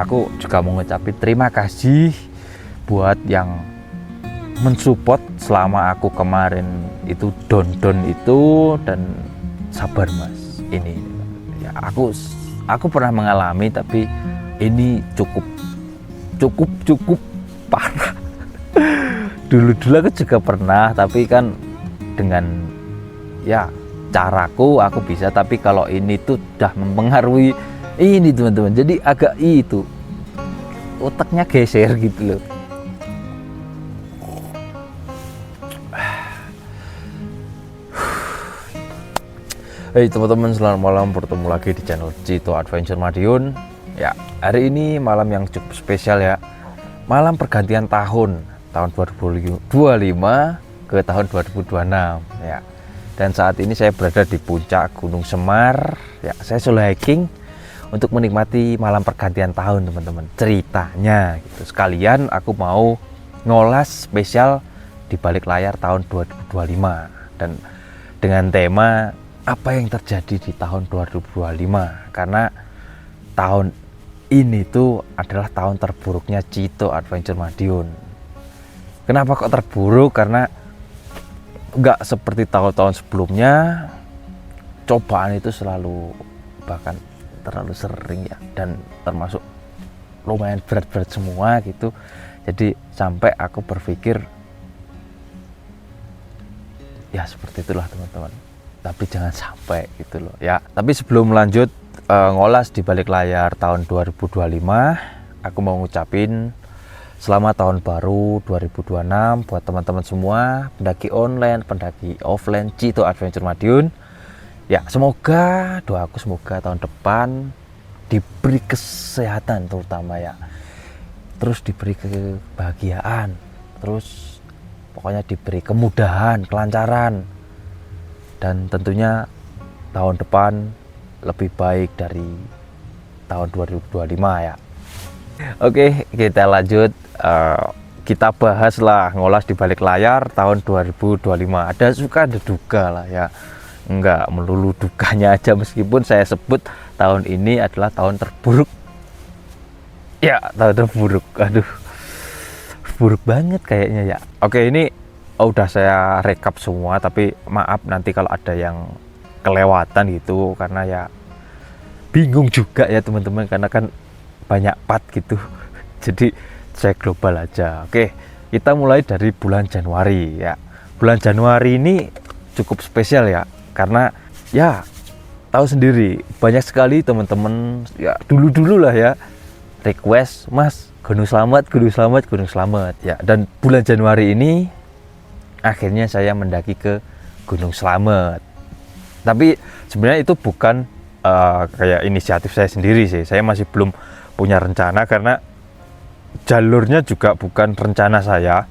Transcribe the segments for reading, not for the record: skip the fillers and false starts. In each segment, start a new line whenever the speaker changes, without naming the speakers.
Aku juga mau ngucapin terima kasih buat yang mensupport selama aku kemarin itu down itu, dan sabar mas, ini ya aku pernah mengalami, tapi ini cukup parah. Dulu aku juga pernah, tapi kan dengan ya caraku aku bisa, tapi kalau ini tuh udah mempengaruhi ini teman-teman, jadi agak itu otaknya geser gitu loh. Hey teman-teman, selamat malam, bertemu lagi di channel Cito Adventure Madiun. Ya, hari ini malam yang cukup spesial ya, malam pergantian tahun 2025 ke tahun 2026 ya. Dan saat ini saya berada di puncak Gunung Semar ya, saya solo hiking untuk menikmati malam pergantian tahun teman-teman. Ceritanya gitu, sekalian aku mau ngolas spesial di balik layar tahun 2025, dan dengan tema apa yang terjadi di tahun 2025, karena tahun ini tuh adalah tahun terburuknya Cito Adventure Madiun. Kenapa kok terburuk? Karena nggak seperti tahun-tahun sebelumnya, cobaan itu selalu, bahkan terlalu sering ya, dan termasuk lumayan berat-berat semua gitu. Jadi sampai aku berpikir ya seperti itulah teman-teman, tapi jangan sampai gitu loh ya. Tapi sebelum lanjut ngolas di balik layar tahun 2025, aku mau ngucapin selamat tahun baru 2026 buat teman-teman semua, pendaki online, pendaki offline Cito Adventure Madiun. Ya, semoga doaku, semoga tahun depan diberi kesehatan terutama ya, terus diberi kebahagiaan, terus pokoknya diberi kemudahan, kelancaran, dan tentunya tahun depan lebih baik dari tahun 2025 ya. Oke, kita lanjut, kita bahas lah, ngolas di balik layar tahun 2025. Ada suka ada duka lah ya, enggak melulu dukanya aja, meskipun saya sebut tahun ini adalah tahun terburuk ya, tahun terburuk. Aduh, buruk banget kayaknya ya. Oke, ini udah saya rekap semua, tapi maaf nanti kalau ada yang kelewatan gitu, karena ya bingung juga ya teman-teman, karena kan banyak part gitu. Jadi saya global aja. Oke, kita mulai dari bulan Januari ya. Bulan Januari ini cukup spesial ya, karena ya tahu sendiri, banyak sekali teman-teman ya dulu lah ya request, mas Gunung Slamet ya. Dan bulan Januari ini akhirnya saya mendaki ke Gunung Slamet. Tapi sebenarnya itu bukan kayak inisiatif saya sendiri sih. Saya masih belum punya rencana, karena jalurnya juga bukan rencana saya,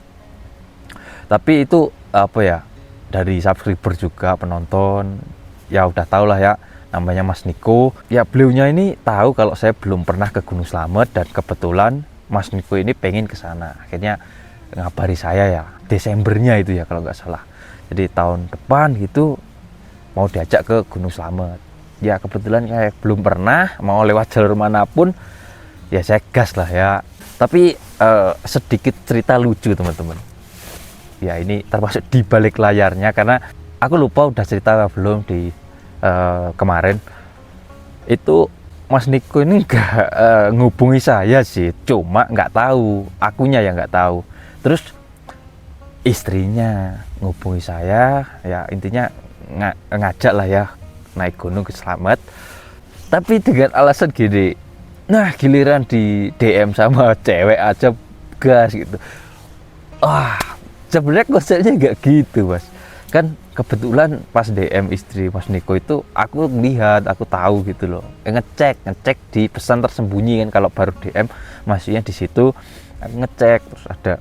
tapi itu apa ya, dari subscriber juga, penonton ya udah tau lah ya, namanya Mas Niko ya. Beliaunya ini tahu kalau saya belum pernah ke Gunung Slamet, dan kebetulan Mas Niko ini pengen ke sana. Akhirnya ngabari saya ya Desembernya itu ya kalau nggak salah. Jadi tahun depan gitu mau diajak ke Gunung Slamet. Ya kebetulan kayak belum pernah, mau lewat jalur manapun ya saya gas lah ya. Tapi sedikit cerita lucu teman-teman. Ya ini termasuk di balik layarnya, karena aku lupa udah cerita belum di kemarin itu. Mas Niko ini nggak ngubungi saya sih, cuma nggak tahu, akunya yang nggak tahu. Terus istrinya ngubungi saya ya, intinya ngajak lah ya naik gunung ke Slamet, tapi dengan alasan gini, nah giliran di DM sama cewek aja gas gitu. Sebenarnya konsepnya nggak gitu mas. Kan kebetulan pas DM istri Mas Niko itu aku lihat, aku tahu gitu loh, ngecek di pesan tersembunyi kan, kalau baru DM maksudnya di situ. Aku ngecek, terus ada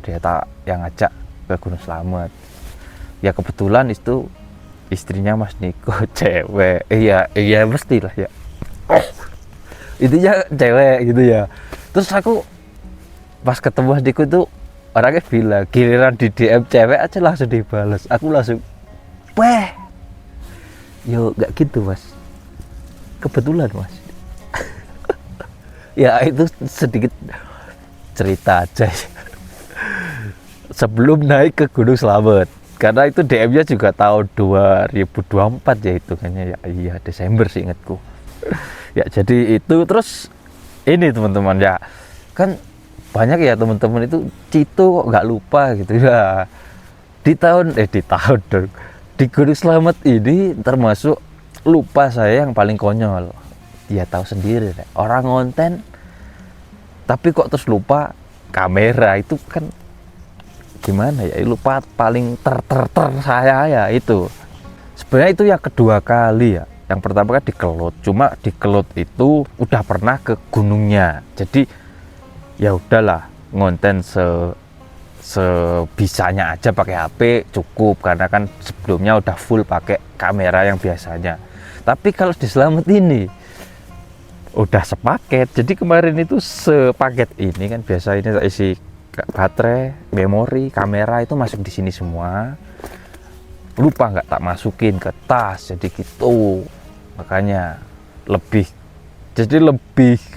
ternyata yang ngajak ke Gunung Slamet ya. Kebetulan itu istrinya Mas Niko cewek. Iya mestilah ya, intinya cewek gitu ya. Terus aku pas ketemu Mas Niko tuh, orangnya bilang giliran di DM cewek aja langsung dibales. Aku langsung yo nggak gitu mas, kebetulan mas. Ya itu sedikit cerita aja sebelum naik ke Gunung Slamet, karena itu DM-nya juga tahun 2024 ya itu kayaknya ya, iya Desember sih ingatku. Ya jadi itu terus ini teman-teman ya kan banyak ya teman-teman itu Cito nggak lupa gitu ya di tahun dong di Gunung Slamet ini termasuk lupa saya yang paling konyol. Ya tahu sendiri deh, orang ngonten tapi kok terus lupa kamera, itu kan gimana ya, lupa paling ter saya ya itu. Sebenarnya itu yang kedua kali ya, yang pertama kan di Kelut, cuma di Kelut itu udah pernah ke gunungnya, jadi ya udahlah ngonten sebisanya aja pakai HP cukup, karena kan sebelumnya udah full pakai kamera yang biasanya. Tapi kalau di Slamet ini udah sepaket, jadi kemarin itu sepaket ini kan biasa ini isi baterai, memori, kamera itu masuk di sini semua. Lupa nggak tak masukin ke tas, jadi gitu. Makanya lebih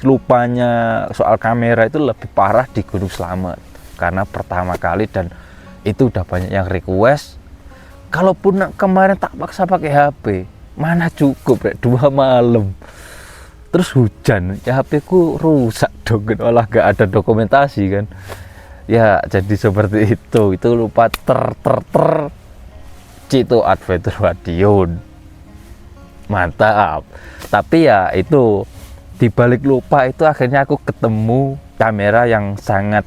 lupanya soal kamera itu lebih parah di Gunung Slamet karena pertama kali, dan itu udah banyak yang request. Kalaupun kemarin tak paksa pakai HP, mana cukup 2 malam. Terus hujan, ya HP ku rusak dong, olah gak ada dokumentasi kan. Ya jadi seperti itu lupa Cito Adventure Madiun. Mantap. Tapi ya itu dibalik lupa itu akhirnya aku ketemu kamera yang sangat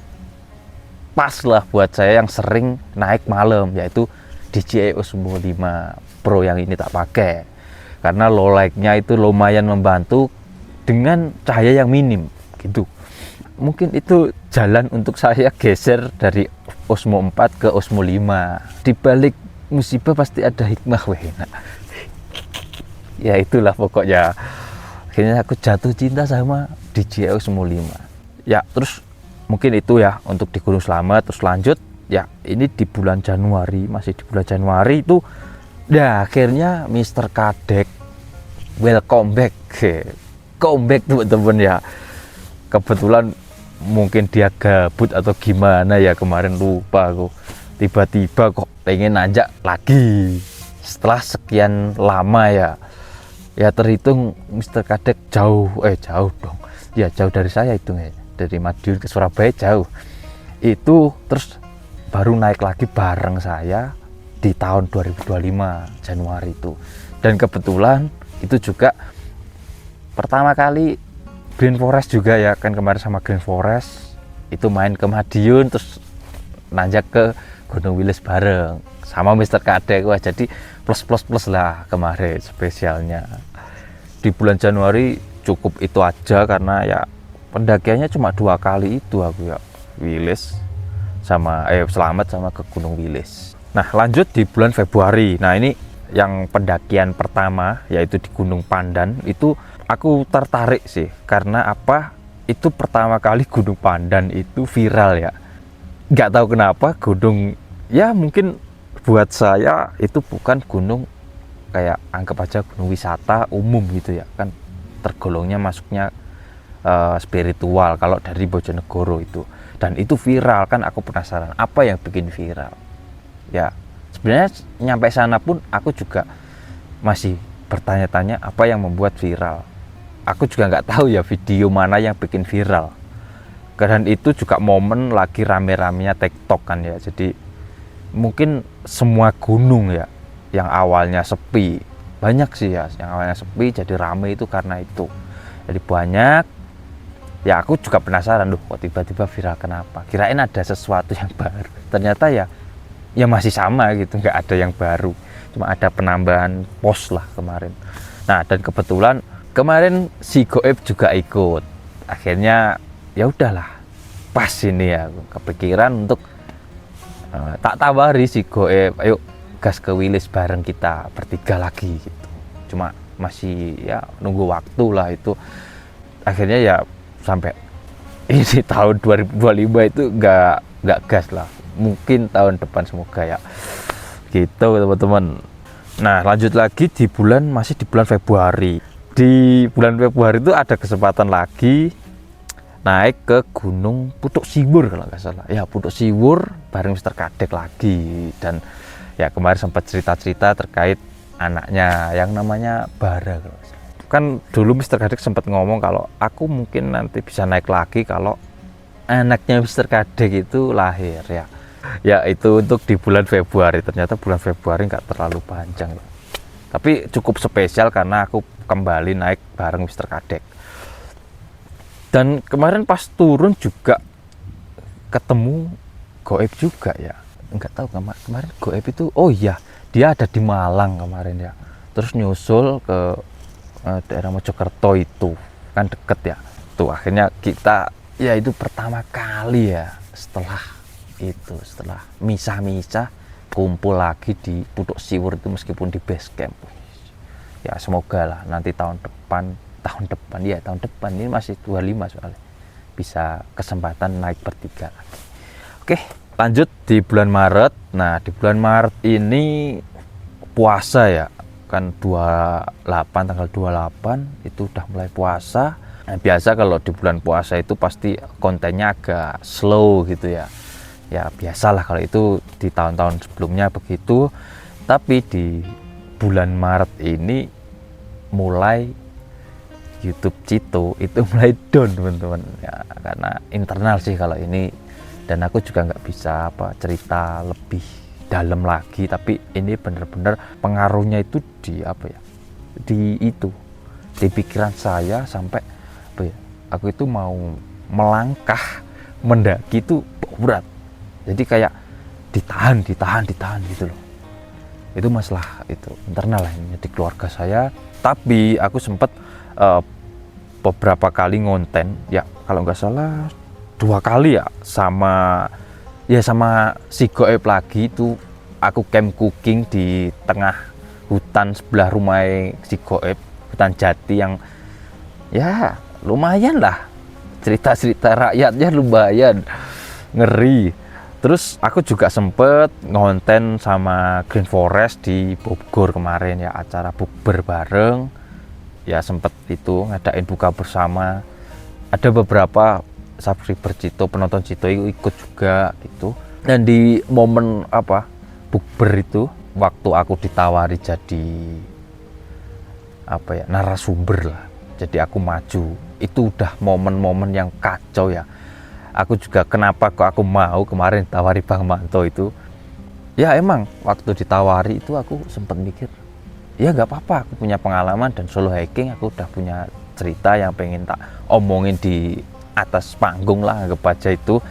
pas lah buat saya yang sering naik malam, yaitu DJI Osmo 5 Pro yang ini tak pakai. Karena low light-nya itu lumayan membantu dengan cahaya yang minim gitu. Mungkin itu jalan untuk saya geser dari Osmo 4 ke Osmo 5. Di balik musibah pasti ada hikmah weh. Ya itulah pokoknya. Akhirnya aku jatuh cinta sama DJI Osmo 5. Ya terus mungkin itu ya untuk di Gunung Slamet. Terus lanjut ya ini di bulan Januari, masih di bulan Januari itu ya akhirnya Mr. Kadek welcome back. Comeback teman-teman ya. Kebetulan mungkin dia gabut atau gimana ya, kemarin lupa aku. Tiba-tiba kok pengen najak lagi setelah sekian lama ya. Ya terhitung Mr. Kadek jauh dong. Ya jauh dari saya itu ya. Dari Madiun ke Surabaya jauh. Itu terus baru naik lagi bareng saya di tahun 2025 Januari itu. Dan kebetulan itu juga pertama kali Green Forest juga ya kan, kemarin sama Green Forest itu main ke Madiun terus nanjak ke Gunung Wilis bareng sama Mr. Kadek. Wah jadi plus lah kemarin spesialnya. Di bulan Januari cukup itu aja karena ya pendakiannya cuma 2 kali itu aku ya, Wilis sama Slamet sama ke Gunung Wilis. Nah lanjut di bulan Februari, nah ini yang pendakian pertama yaitu di Gunung Pandan. Itu aku tertarik sih karena apa, itu pertama kali Gunung Pandan itu viral ya, nggak tahu kenapa. Gunung ya mungkin buat saya itu bukan gunung kayak anggap aja gunung wisata umum gitu ya kan, tergolongnya masuknya spiritual kalau dari Bojonegoro itu, dan itu viral kan. Aku penasaran apa yang bikin viral ya. Sebenarnya nyampe sana pun aku juga masih bertanya-tanya apa yang membuat viral. Aku juga nggak tahu ya video mana yang bikin viral. Dan itu juga momen lagi rame-ramenya TikTok kan ya. Jadi mungkin semua gunung ya yang awalnya sepi, banyak sih ya yang awalnya sepi jadi rame itu karena itu. Jadi banyak ya, aku juga penasaran loh kok tiba-tiba viral kenapa. Kirain ada sesuatu yang baru. Ternyata ya masih sama gitu, nggak ada yang baru, cuma ada penambahan pos lah kemarin. Nah dan kebetulan kemarin si Goib juga ikut. Akhirnya ya udahlah, pas ini ya kepikiran untuk tak tawari si Goib, ayo gas ke Wilis bareng kita bertiga lagi gitu. Cuma masih ya nunggu waktu lah itu. Akhirnya ya sampai ini tahun 2025 itu nggak gas lah. Mungkin tahun depan semoga ya gitu teman-teman. Nah lanjut lagi masih di bulan Februari. Di bulan Februari itu ada kesempatan lagi naik ke Gunung Putuk Siwur kalau nggak salah. Ya Putuk Siwur bareng Mister Kadek lagi. Dan ya kemarin sempat cerita-cerita terkait anaknya yang namanya Bara kalau nggak salah. Kan dulu Mister Kadek sempat ngomong kalau aku mungkin nanti bisa naik lagi kalau anaknya Mister Kadek itu lahir ya. Ya itu untuk di bulan Februari. Ternyata bulan Februari nggak terlalu panjang ya. Tapi cukup spesial karena aku kembali naik bareng Mister Kadek. Dan kemarin pas turun juga ketemu Goib juga ya. Enggak tahu kemarin Goib itu, oh iya dia ada di Malang kemarin ya. Terus nyusul ke daerah Mojokerto itu kan deket ya. Tuh akhirnya kita ya itu pertama kali ya setelah misah-misah kumpul lagi di Putuk Siwur itu meskipun di base camp. Ya semoga lah nanti tahun depan ini masih 25 soalnya bisa kesempatan naik bertiga lagi. Oke, lanjut di bulan Maret. Nah di bulan Maret ini puasa ya kan, tanggal 28 itu udah mulai puasa. Nah, biasa kalau di bulan puasa itu pasti kontennya agak slow gitu ya. Ya biasalah kalau itu di tahun-tahun sebelumnya begitu. Tapi di bulan Maret ini mulai YouTube Cito itu mulai down teman-teman ya, karena internal sih kalau ini, dan aku juga nggak bisa cerita lebih dalam lagi, tapi ini bener-bener pengaruhnya itu di di pikiran saya sampai aku itu mau melangkah mendaki itu berat, jadi kayak ditahan gitu loh. Itu masalah itu internal lah ini di keluarga saya. Tapi aku sempat beberapa kali ngonten ya, kalau nggak salah 2 kali ya sama si Goib lagi. Itu aku camp cooking di tengah hutan sebelah rumah si Goib, hutan jati yang ya lumayan lah, cerita-cerita rakyatnya lumayan ngeri. Terus aku juga sempet ngonten sama Green Forest di Bogor kemarin ya, acara bukber bareng ya, sempet itu ngadain buka bersama. Ada beberapa subscriber Cito, penonton Cito ikut juga gitu. Dan di momen bukber itu, waktu aku ditawari jadi narasumber lah, jadi aku maju, itu udah momen-momen yang kacau ya. Aku juga kenapa kok aku mau kemarin ditawari Bang Manto itu ya, emang waktu ditawari itu aku sempat mikir ya nggak apa-apa, aku punya pengalaman dan solo hiking, aku udah punya cerita yang pengen tak omongin di atas panggung lah, anggap aja itu.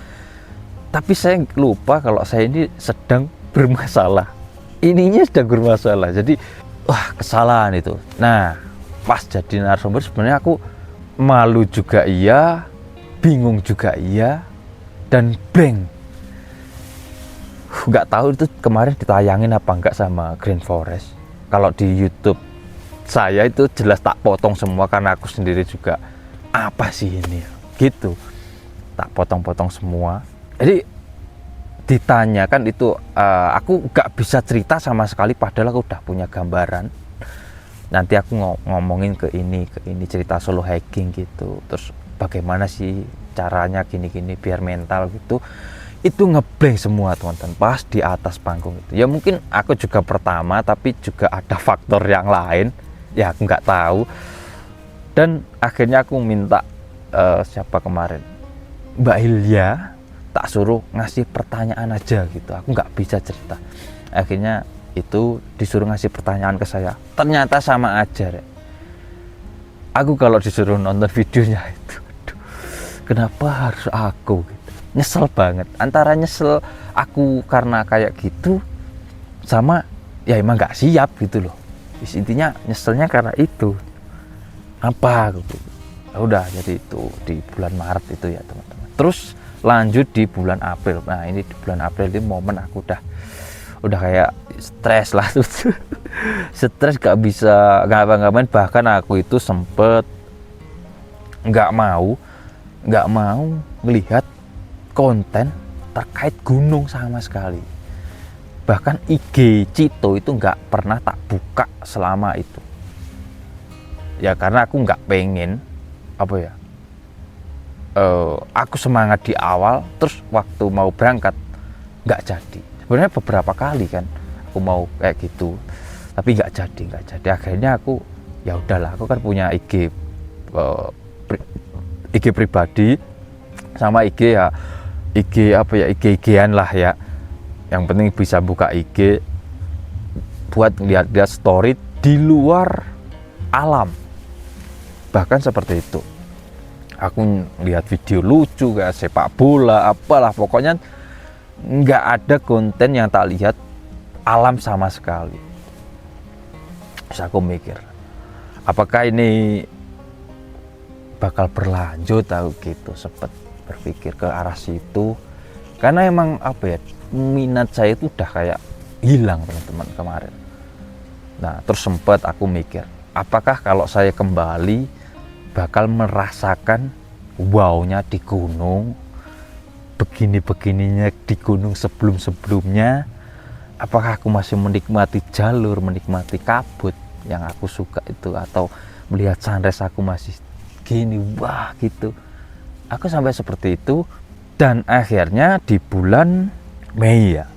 Tapi saya lupa kalau saya ini sedang bermasalah, ininya sedang bermasalah, jadi kesalahan itu. Nah pas jadi narasumber sebenarnya aku malu juga iya, bingung juga iya, dan blank. Nggak tahu itu kemarin ditayangin apa enggak sama Green Forest. Kalau di YouTube saya itu jelas tak potong semua, karena aku sendiri juga apa sih ini gitu, tak potong-potong semua. Jadi ditanyakan itu aku nggak bisa cerita sama sekali, padahal aku udah punya gambaran. Nanti aku ngomongin ke ini cerita solo hiking gitu, terus bagaimana sih caranya gini-gini biar mental gitu. Itu ngeblank semua teman-teman pas di atas panggung itu. Ya mungkin aku juga pertama, tapi juga ada faktor yang lain ya, aku nggak tahu. Dan akhirnya aku minta siapa kemarin, Mbak Hilya, tak suruh ngasih pertanyaan aja gitu, aku nggak bisa cerita. Akhirnya itu disuruh ngasih pertanyaan ke saya, ternyata sama aja. Aku kalau disuruh nonton videonya itu, aduh, kenapa harus aku gitu. Nyesel banget, antara nyesel aku karena kayak gitu sama ya emang nggak siap gitu loh. Intinya nyeselnya karena itu gitu. Udah, jadi itu di bulan Maret itu ya teman-teman. Terus lanjut di bulan April. Nah ini di bulan April ini momen aku udah kayak stres lah tuh. Stres, gak bisa ngapa-ngapain. Bahkan aku itu sempet nggak mau melihat konten terkait gunung sama sekali. Bahkan IG Cito itu nggak pernah tak buka selama itu ya, karena aku nggak pengen aku semangat di awal, terus waktu mau berangkat nggak jadi. Sebenarnya beberapa kali kan aku mau kayak gitu, tapi nggak jadi. Akhirnya aku ya udahlah, aku kan punya IG pribadi sama IG ya, IG-an lah ya. Yang penting bisa buka IG buat lihat-lihat story di luar alam. Bahkan seperti itu. Aku lihat video lucu kayak sepak bola, apalah pokoknya nggak ada konten yang tak lihat alam sama sekali. Terus aku mikir, apakah ini bakal berlanjut? Aku gitu sempet berpikir ke arah situ, karena emang apa ya, minat saya itu udah kayak hilang teman-teman kemarin. Nah terus sempet aku mikir, apakah kalau saya kembali bakal merasakan wownya di gunung, begini-begininya di gunung sebelum-sebelumnya. Apakah aku masih menikmati jalur, menikmati kabut yang aku suka itu, atau melihat sunrise aku masih gini, wah gitu. Aku sampai seperti itu. Dan akhirnya di bulan Mei ya,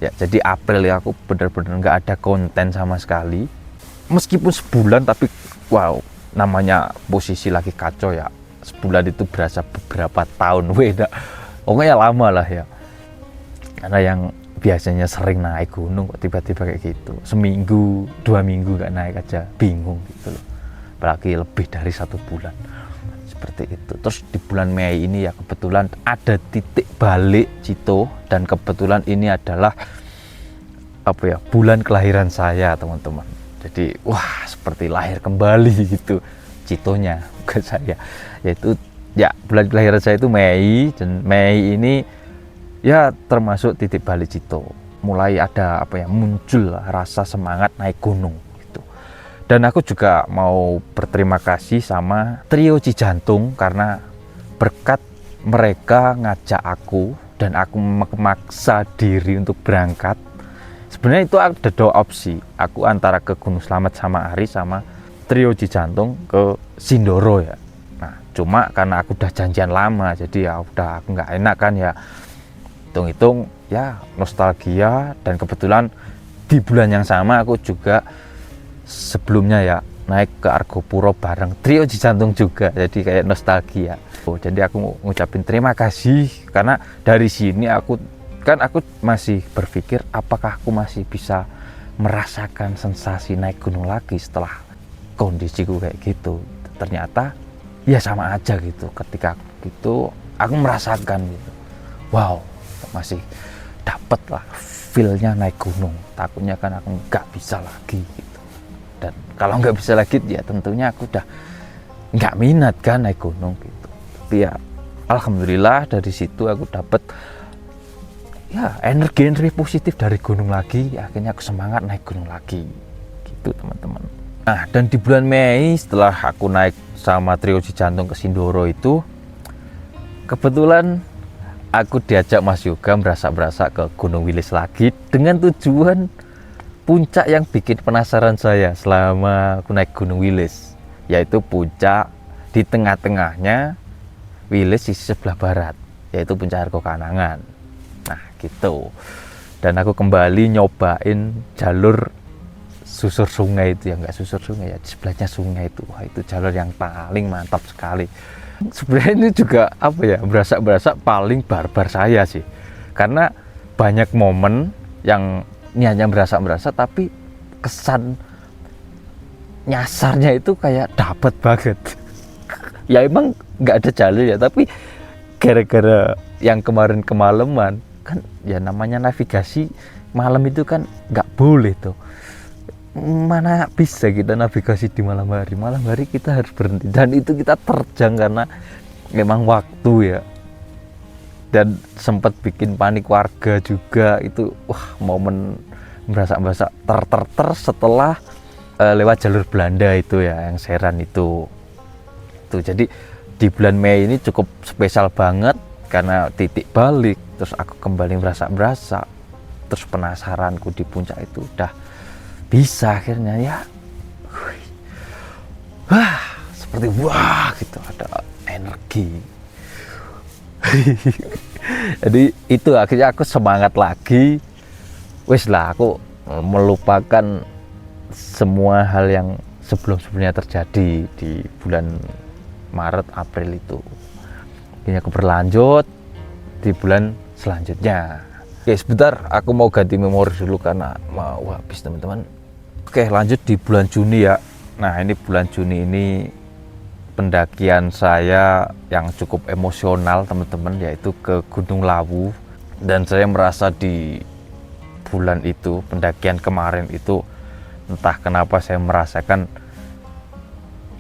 jadi April ya, aku benar-benar nggak ada konten sama sekali. Meskipun sebulan, tapi wow, namanya posisi lagi kacau ya, sebulan itu berasa beberapa tahun, beda pokoknya lama lah ya. Karena yang biasanya sering naik gunung kok tiba-tiba kayak gitu, seminggu 2 minggu nggak naik aja bingung gitu loh, apalagi lebih dari 1 bulan seperti itu. Terus di bulan Mei ini ya kebetulan ada titik balik Cito, dan kebetulan ini adalah apa ya, bulan kelahiran saya teman-teman. Jadi wah, seperti lahir kembali gitu Citonya, bukan saya. Yaitu ya, bulan kelahiran saya itu Mei, dan Mei ini ya termasuk titik balik Cito. Mulai ada apa ya, muncul rasa semangat naik gunung gitu. Dan aku juga mau berterima kasih sama Trio Cijantung, karena berkat mereka ngajak aku dan aku memaksa diri untuk berangkat. Sebenarnya itu ada 2 opsi, aku antara ke Gunung Slamet sama Ari sama Trio Cijantung ke Sindoro ya. Nah cuma karena aku udah janjian lama, jadi ya udah aku nggak enak kan ya, hitung-hitung ya nostalgia. Dan kebetulan di bulan yang sama aku juga sebelumnya ya naik ke Argopuro bareng Trio Cijantung juga, jadi kayak nostalgia. Jadi aku ngucapin terima kasih, karena dari sini aku masih berpikir apakah aku masih bisa merasakan sensasi naik gunung lagi setelah kondisiku kayak gitu. Ternyata ya sama aja gitu, ketika gitu aku merasakan gitu, wow, masih dapet lah feel-nya naik gunung. Takutnya kan aku nggak bisa lagi gitu, dan kalau nggak bisa lagi ya tentunya aku udah nggak minat kan naik gunung gitu. Tapi ya alhamdulillah dari situ aku dapet ya energi positif dari gunung lagi. Akhirnya aku semangat naik gunung lagi gitu teman-teman. Nah dan di bulan Mei setelah aku naik sama Trio Cijantung ke Sindoro itu, kebetulan aku diajak Mas Yoga berasa-berasa ke Gunung Wilis lagi, dengan tujuan puncak yang bikin penasaran saya selama aku naik Gunung Wilis, yaitu puncak di tengah-tengahnya Wilis di sebelah barat, yaitu puncak Argokanangan. Nah gitu. Dan aku kembali nyobain jalur susur sungai itu, ya nggak susur sungai ya, di sebelahnya sungai itu. Wah, itu jalur yang paling mantap sekali. Sebenarnya ini juga apa ya, berasa paling barbar saya sih, karena banyak momen yang ini hanya berasa tapi kesan nyasarnya itu kayak dapet banget. Ya emang nggak ada jalur ya, tapi gara-gara yang kemarin kemalaman kan, ya namanya navigasi malam itu kan nggak boleh tuh. Mana bisa kita navigasi di malam hari kita harus berhenti, dan itu kita terjang karena memang waktu ya. Dan sempat bikin panik warga juga itu. Wah, momen berasa ter setelah lewat jalur Belanda itu ya, yang Seran itu. Jadi di bulan Mei ini cukup spesial banget karena titik balik, terus aku kembali berasa, terus penasaranku di puncak itu udah bisa akhirnya ya. Wah, seperti wah gitu, ada energi. Jadi itu akhirnya aku semangat lagi. Wes lah, aku melupakan semua hal yang sebelum-sebelumnya terjadi di bulan Maret April itu. Ini aku berlanjut di bulan selanjutnya. Oke, sebentar aku mau ganti memori dulu karena mau habis teman-teman. Oke, lanjut di bulan Juni ya. Nah, ini bulan Juni ini pendakian saya yang cukup emosional teman-teman, yaitu ke Gunung Lawu. Dan saya merasa di bulan itu, pendakian kemarin itu, entah kenapa saya merasakan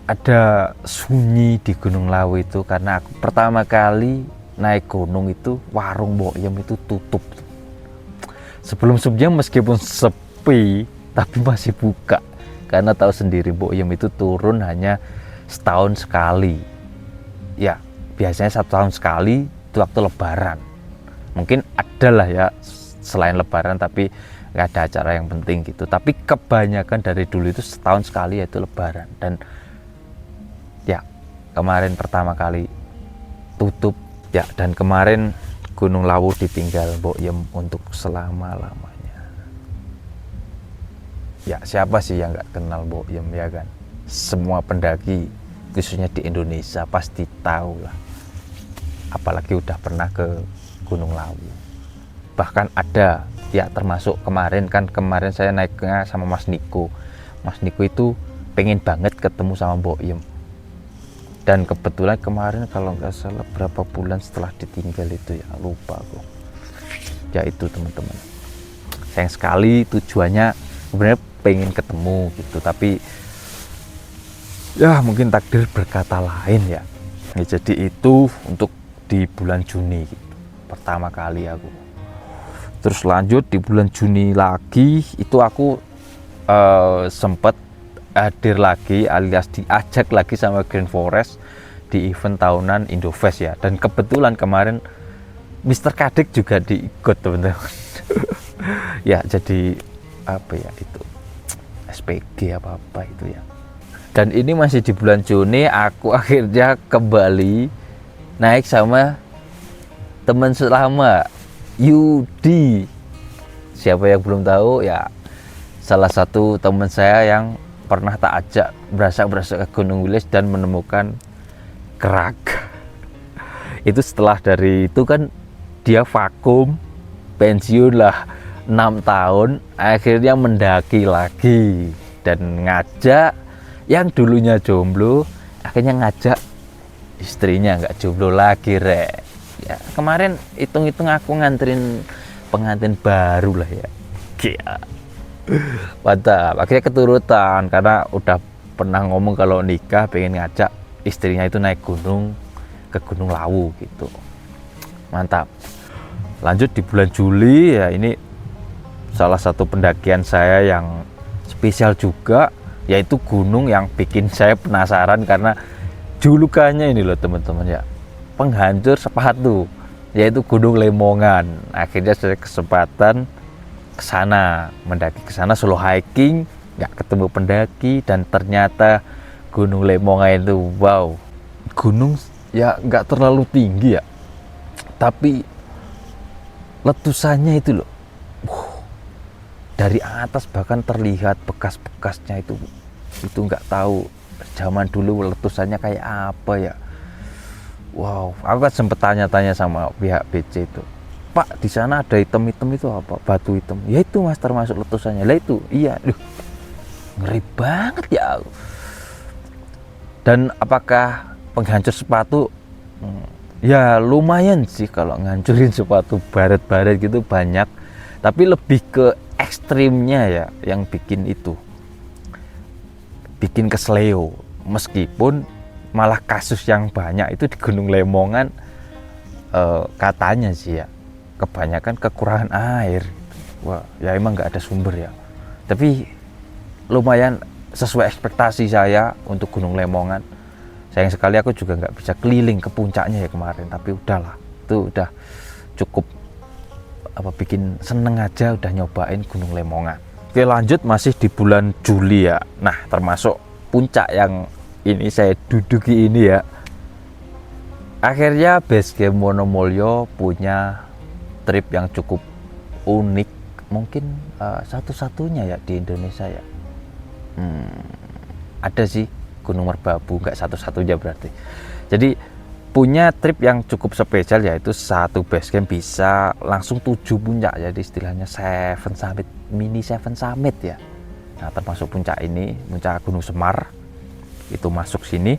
ada sunyi di Gunung Lawu itu, karena aku pertama kali naik gunung itu warung Mbok Yem itu tutup. Sebelum-sebelumnya meskipun sepi tapi masih buka, karena tahu sendiri Mbok Yem itu turun hanya setahun sekali. Ya, biasanya 1 tahun sekali itu waktu lebaran. Mungkin ada lah ya selain lebaran, tapi nggak ada acara yang penting gitu. Tapi kebanyakan dari dulu itu setahun sekali, yaitu lebaran. Dan ya, kemarin pertama kali tutup ya, dan kemarin Gunung Lawu ditinggal Mbok Yem untuk selama-lamanya. Ya, siapa sih yang nggak kenal Mbok Yem, ya kan? Semua pendaki khususnya di Indonesia pasti tahu lah, apalagi udah pernah ke Gunung Lawu. Bahkan ada ya, termasuk kemarin saya naiknya sama Mas Niko. Mas Niko itu pengen banget ketemu sama Mbok Yem, dan kebetulan kemarin kalau nggak salah berapa bulan setelah ditinggal itu ya, lupa aku ya. Itu teman-teman, sayang sekali, tujuannya sebenarnya pengen ketemu gitu, tapi ya mungkin takdir berkata lain ya. Jadi itu untuk di bulan Juni gitu, pertama kali aku. Terus lanjut di bulan Juni lagi itu aku sempat hadir lagi, alias diajak lagi sama Green Forest di event tahunan Indofest ya. Dan kebetulan kemarin Mr. Kadek juga diikut teman-teman. Ya, jadi apa ya itu, SPG apa itu ya. Dan ini masih di bulan Juni, aku akhirnya kembali naik sama teman selama, Yudi. Siapa yang belum tahu ya, salah satu teman saya yang pernah tak ajak berasa ke Gunung Wilis dan menemukan kerak. Itu setelah dari itu kan dia vakum, pensiun lah 6 tahun, akhirnya mendaki lagi dan ngajak yang dulunya jomblo, akhirnya ngajak istrinya nggak jomblo lagi rek. Ya, kemarin hitung-hitung aku nganterin pengantin baru lah ya. Gila. Mantap, akhirnya keturutan karena udah pernah ngomong kalau nikah pengen ngajak istrinya itu naik gunung ke Gunung Lawu gitu. Mantap. Lanjut di bulan Juli ya, ini salah satu pendakian saya yang spesial juga, yaitu gunung yang bikin saya penasaran karena julukannya ini loh teman-teman ya, penghancur sepatu, yaitu Gunung Lemongan. Akhirnya saya kesempatan ke sana, mendaki ke sana solo hiking, nggak ketemu pendaki, dan ternyata Gunung Lemongan itu wow, gunung ya nggak terlalu tinggi ya, tapi letusannya itu loh, dari atas bahkan terlihat bekas-bekasnya itu nggak tahu zaman dulu letusannya kayak apa ya. Wow, aku kan sempet tanya-tanya sama pihak BC itu, Pak, di sana ada hitam-hitam itu apa? Batu hitam. Ya itu Mas, termasuk letusannya. Lah itu, iya. Ngeri banget ya. Dan apakah penghancur sepatu? Ya lumayan sih kalau ngancurin sepatu baret-baret gitu banyak. Tapi lebih ke ekstrimnya ya yang bikin itu, bikin kesleo. Meskipun malah kasus yang banyak itu di Gunung Lemongan, katanya sih ya, kebanyakan kekurangan air. Wah, ya emang nggak ada sumber ya. Tapi lumayan sesuai ekspektasi saya untuk Gunung Lemongan. Sayang sekali aku juga nggak bisa keliling ke puncaknya ya kemarin. Tapi udahlah, itu udah cukup bikin seneng aja udah nyobain Gunung Lemongan. Oke, lanjut masih di bulan Juli ya. Nah, termasuk puncak yang ini saya duduki ini ya, Akhirnya base camp Wonomulyo punya trip yang cukup unik, mungkin satu-satunya ya di Indonesia ya. Ada sih Gunung Merbabu, nggak satu-satunya berarti. Jadi punya trip yang cukup spesial, yaitu satu base camp bisa langsung 7 puncak, jadi istilahnya 7 summit, mini 7 summit ya. Nah, termasuk puncak ini, puncak Gunung Semar itu masuk sini.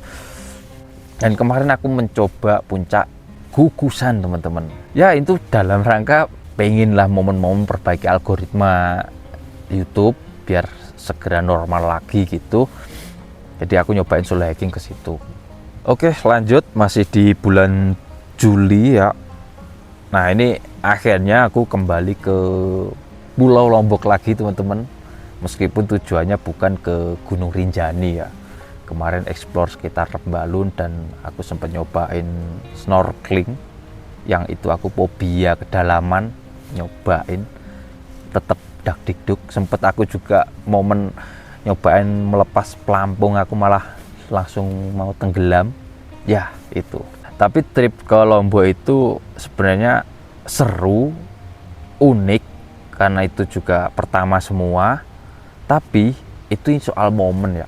Dan kemarin aku mencoba puncak Gugusan, teman-teman. Ya, itu dalam rangka pengen lah momen-momen perbaiki algoritma YouTube biar segera normal lagi gitu. Jadi aku nyobain solo hiking ke situ. Oke, lanjut, masih di bulan Juli ya. Nah, ini akhirnya aku kembali ke Pulau Lombok lagi, teman-teman. Meskipun tujuannya bukan ke Gunung Rinjani ya. Kemarin explore sekitar Rembalun dan aku sempat nyobain snorkeling, yang itu aku fobia kedalaman, nyobain tetap dak-dikduk. Sempet aku juga momen nyobain melepas pelampung, aku malah langsung mau tenggelam ya itu. Tapi trip ke Lombok itu sebenarnya seru, unik, karena itu juga pertama semua. Tapi itu soal momen ya.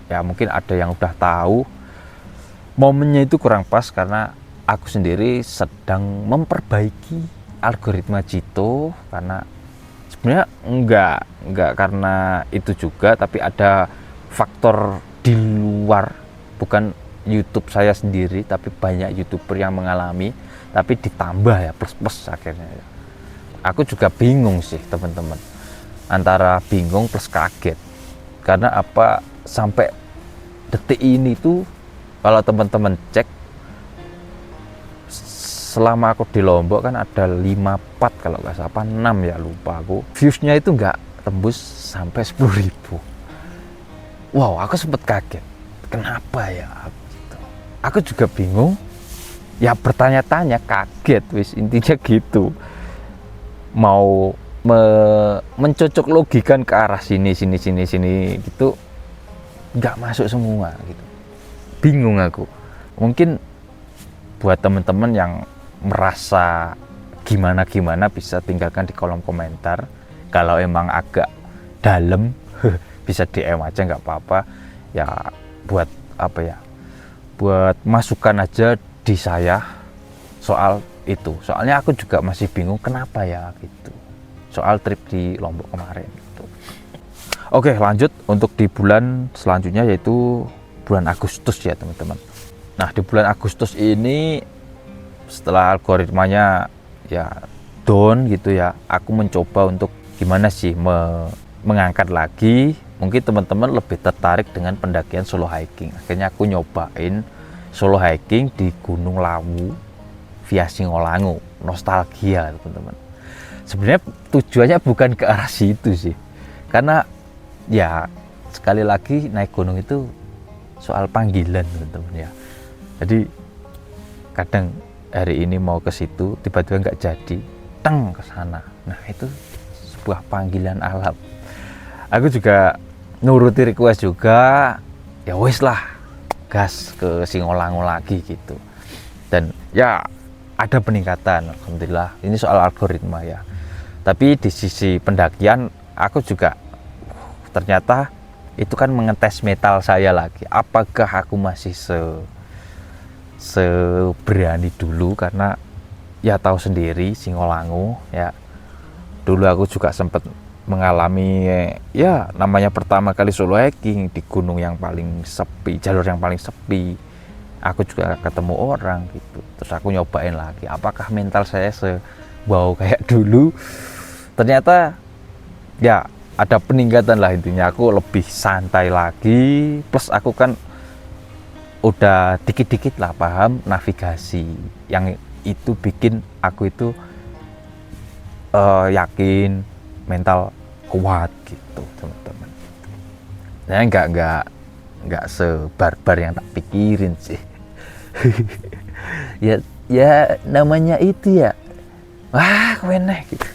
Ya mungkin ada yang udah tahu momennya itu kurang pas karena aku sendiri sedang memperbaiki algoritma Jito, karena sebenarnya enggak karena itu juga, tapi ada faktor di luar, bukan YouTube saya sendiri, tapi banyak YouTuber yang mengalami, tapi ditambah ya plus akhirnya ya. Aku juga bingung sih, teman-teman, antara bingung plus kaget. Karena apa, sampai detik ini tuh kalau teman-teman cek, selama aku di Lombok kan ada 5 part kalau nggak salah, apa 6 ya, lupa aku. Viewsnya itu nggak tembus sampai 10.000. Wow, aku sempet kaget. Kenapa ya? Gitu. Aku juga bingung. Ya bertanya-tanya, kaget, wis intinya gitu. Mau mencocok logikan ke arah sini gitu, nggak masuk semua gitu. Bingung aku. Mungkin buat teman-teman yang merasa gimana bisa tinggalkan di kolom komentar. Kalau emang agak dalam bisa DM aja, nggak apa-apa ya, buat apa ya, buat masukan aja di saya soal itu. Soalnya aku juga masih bingung kenapa ya gitu, soal trip di Lombok kemarin gitu. Oke, lanjut untuk di bulan selanjutnya, yaitu bulan Agustus ya, teman-teman. Nah, di bulan Agustus ini setelah algoritmanya ya down gitu ya, aku mencoba untuk gimana sih mengangkat lagi. Mungkin teman-teman lebih tertarik dengan pendakian solo hiking. Akhirnya aku nyobain solo hiking di Gunung Lawu via Singolangu. Nostalgia, teman-teman. Sebenarnya tujuannya bukan ke arah situ sih, karena ya sekali lagi naik gunung itu soal panggilan, teman-teman ya. Jadi kadang hari ini mau ke situ, tiba-tiba nggak jadi, teng ke sana. Nah, itu sebuah panggilan alam. Aku juga nuruti request juga, ya wes lah, gas ke Singolangu lagi gitu. Dan ya ada peningkatan, alhamdulillah. Ini soal algoritma ya. Tapi di sisi pendakian, aku juga ternyata itu kan mengetes metal saya lagi. Apakah aku masih seberani dulu, karena ya tahu sendiri Singolangu ya. Dulu aku juga sempat mengalami ya namanya pertama kali solo hiking di gunung yang paling sepi, jalur yang paling sepi. Aku juga ketemu orang gitu. Terus aku nyobain lagi, apakah mental saya sebau kayak dulu. Ternyata ya ada peningkatan lah, intinya aku lebih santai lagi. Plus aku kan udah dikit-dikit lah paham navigasi, yang itu bikin aku itu yakin, mental kuat gitu, teman-teman. Nah, nggak sebarbar yang tak pikirin sih. ya namanya itu ya, wah meneh gitu.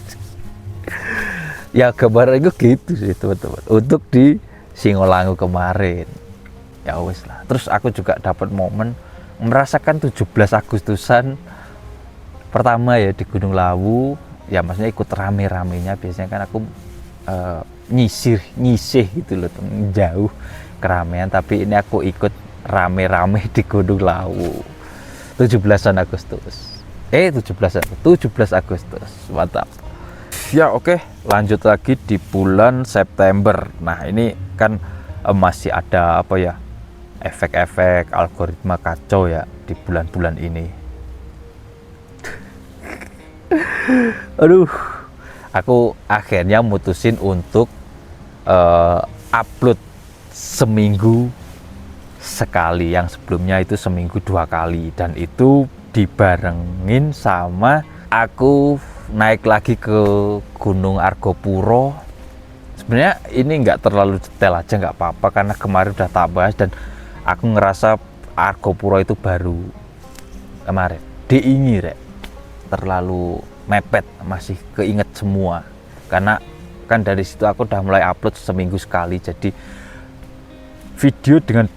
Ya gambaran itu gitu sih, teman-teman. Untuk di Singolangu kemarin ya wes lah. Terus aku juga dapat momen merasakan 17 Agustusan pertama ya di Gunung Lawu, ya maksudnya ikut rame-ramenya. Biasanya kan aku nyisih gitu loh, jauh keramaian, tapi ini aku ikut rame-rame di Gunung Lawu 17 Agustus 17 Agustus, mantap ya. Oke, lanjut lagi di bulan September. Nah ini kan masih ada apa ya, efek-efek algoritma kacau ya di bulan-bulan ini. Aduh, aku akhirnya mutusin untuk upload seminggu sekali, yang sebelumnya itu seminggu 2 kali, dan itu dibarengin sama aku naik lagi ke Gunung Argopuro. Sebenarnya ini nggak terlalu detail aja, nggak apa-apa, karena kemarin udah tak bahas dan aku ngerasa Argopuro itu baru kemarin diingi rek, terlalu mepet, masih keinget semua, karena kan dari situ aku udah mulai upload seminggu sekali, jadi video dengan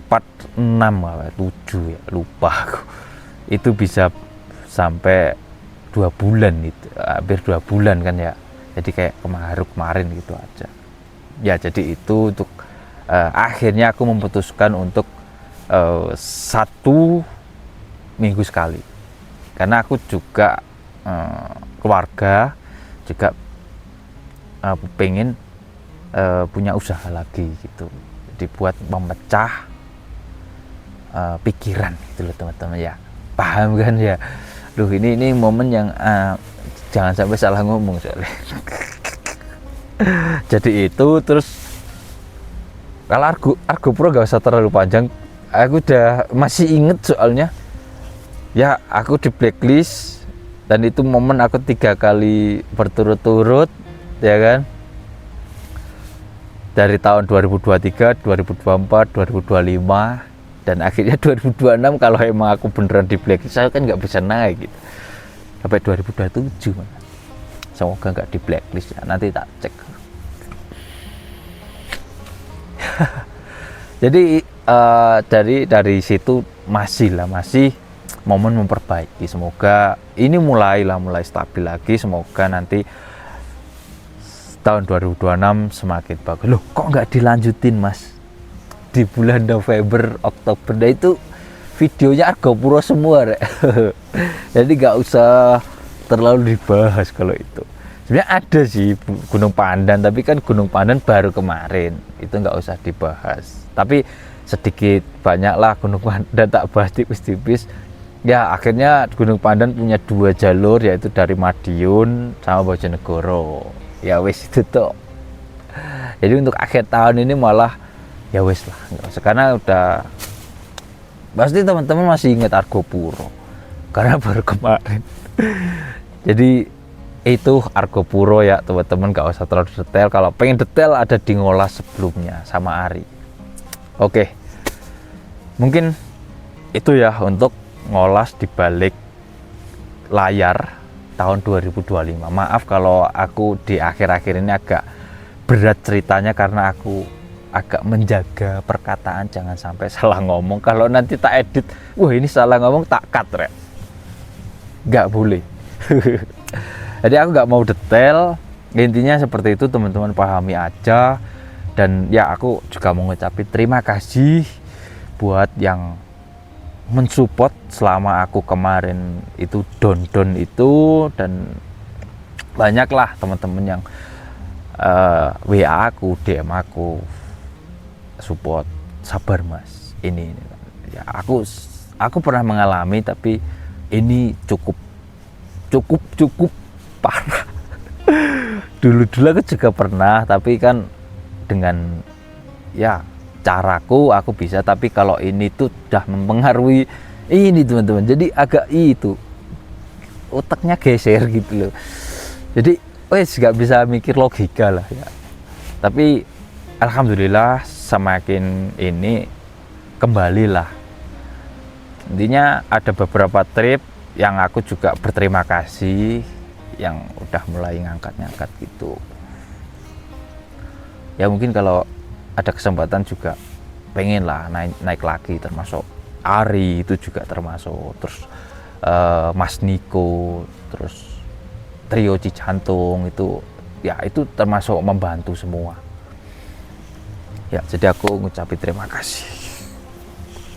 part 6 atau 7 ya, lupa aku, itu bisa sampai 2 bulan itu, hampir 2 bulan kan ya, jadi kayak kemarin gitu aja ya. Jadi itu untuk akhirnya aku memutuskan untuk 1 minggu sekali, karena aku juga keluarga juga pengen punya usaha lagi gitu, jadi buat memecah pikiran gitu loh teman-teman ya, paham kan ya. Duh, ini momen yang jangan sampai salah ngomong soalnya. Jadi itu terus kalau Argopuro gak usah terlalu panjang, aku udah masih inget soalnya ya, aku di blacklist dan itu momen aku 3 kali berturut-turut ya kan, dari tahun 2023, 2024, 2025, dan akhirnya 2026 kalau emang aku beneran di blacklist, saya kan nggak bisa naik gitu sampai 2027 mana. Semoga nggak di blacklist ya, nanti tak cek. Jadi dari situ masih momen memperbaiki. Semoga ini mulai stabil lagi, semoga nanti tahun 2026 semakin bagus. Loh, kok nggak dilanjutin mas di bulan November, Oktober? Nah itu videonya Argopuro semua rek. Jadi nggak usah terlalu dibahas kalau itu. Sebenarnya ada sih Gunung Pandan, tapi kan Gunung Pandan baru kemarin, itu nggak usah dibahas. Tapi sedikit banyak lah Gunung Pandan tak bahas tipis-tipis. Ya akhirnya Gunung Pandan punya 2 jalur, yaitu dari Madiun sama Bojonegoro. Ya wes itu tuh. Jadi untuk akhir tahun ini malah ya wes lah, nggak usah, karena udah pasti teman-teman masih ingat Argopuro karena baru kemarin. Jadi itu Argopuro ya teman-teman, nggak usah terlalu detail. Kalau pengen detail ada di Ngolas sebelumnya sama Ari. Oke, mungkin itu ya untuk Ngolas di balik layar tahun 2025. Maaf kalau aku di akhir-akhir ini agak berat ceritanya, karena aku agak menjaga perkataan, jangan sampai salah ngomong. Kalau nanti tak edit, wah ini salah ngomong, tak cut rek, nggak boleh. Jadi aku nggak mau detail, intinya seperti itu teman-teman, pahami aja. Dan ya aku juga mau ngucapin terima kasih buat yang mensupport selama aku kemarin itu down itu, dan banyaklah teman-teman yang WA aku, DM aku, support, sabar mas, ini ya, aku pernah mengalami, tapi ini cukup parah. Dulu aku juga pernah, tapi kan dengan ya caraku aku bisa, tapi kalau ini tuh udah mempengaruhi ini teman-teman, jadi agak itu otaknya geser gitu loh, jadi wes nggak bisa mikir logika lah ya. Tapi alhamdulillah semakin ini kembalilah. Intinya ada beberapa trip yang aku juga berterima kasih, yang udah mulai ngangkat gitu ya. Mungkin kalau ada kesempatan juga pengen lah naik lagi, termasuk Ari itu juga termasuk, terus Mas Niko, terus trio Cijantung itu ya itu termasuk membantu semua ya. Jadi aku ngucapin terima kasih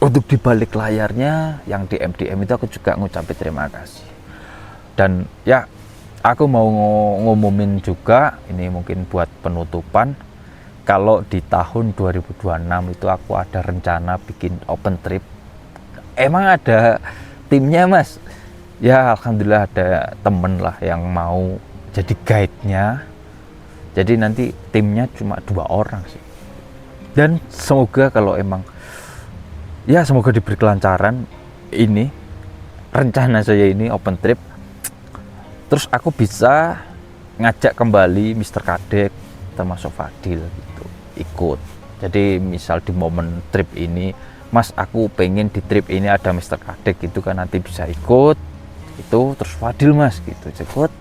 untuk di balik layarnya yang di MDM itu. Aku juga ngucapin terima kasih. Dan ya aku mau ngumumin juga ini mungkin buat penutupan, kalau di tahun 2026 itu aku ada rencana bikin open trip. Emang ada timnya mas ya, alhamdulillah ada temen lah yang mau jadi guide-nya. Jadi nanti timnya cuma 2 orang sih. Dan semoga kalau emang ya semoga diberi kelancaran ini rencana saya ini open trip, terus aku bisa ngajak kembali Mr. Kadek termasuk Fadil gitu ikut. Jadi misal di momen trip ini, mas aku pengen di trip ini ada Mr. Kadek gitu kan, nanti bisa ikut itu, terus Fadil mas gitu ikut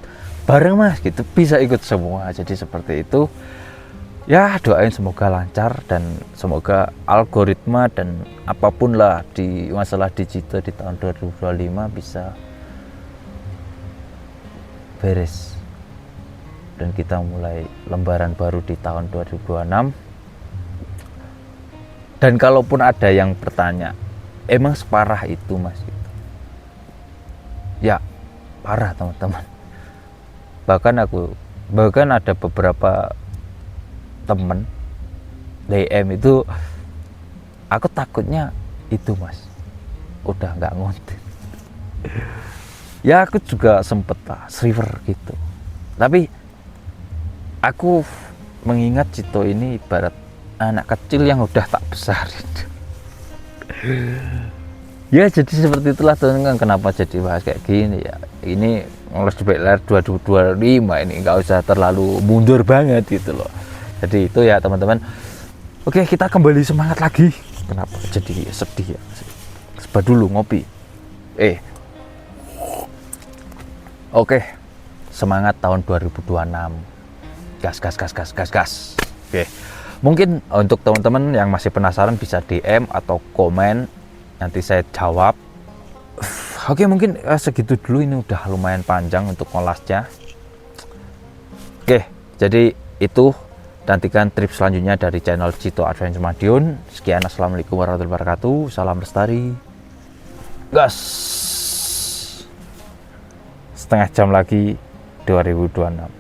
bareng mas gitu, bisa ikut semua. Jadi seperti itu ya, doain semoga lancar dan semoga algoritma dan apapun lah di masalah digital di tahun 2025 bisa beres dan kita mulai lembaran baru di tahun 2026. Dan kalaupun ada yang bertanya, emang separah itu mas? Ya parah teman-teman. Bahkan ada beberapa temen DM itu, aku takutnya itu mas udah nggak ngonten. Ya aku juga sempet lah river gitu, tapi aku mengingat Cito ini ibarat anak kecil yang udah tak besar. Ya jadi seperti itulah teman-teman, kenapa jadi bahas kayak gini ya. Ini ngolos di layar 2025 ini nggak usah terlalu mundur banget gitu loh. Jadi itu ya teman-teman. Oke, kita kembali semangat lagi. Kenapa jadi sedih ya? Sebat dulu ngopi. Oke, semangat tahun 2026. Gas. Oke. Mungkin untuk teman-teman yang masih penasaran bisa DM atau komen, nanti saya jawab. Oke, mungkin segitu dulu, ini udah lumayan panjang untuk ngolasnya. Oke, jadi itu, nantikan trip selanjutnya dari channel Cito Adventure Madiun. Sekian, assalamualaikum warahmatullahi wabarakatuh, salam lestari, gas. Setengah jam lagi 2026.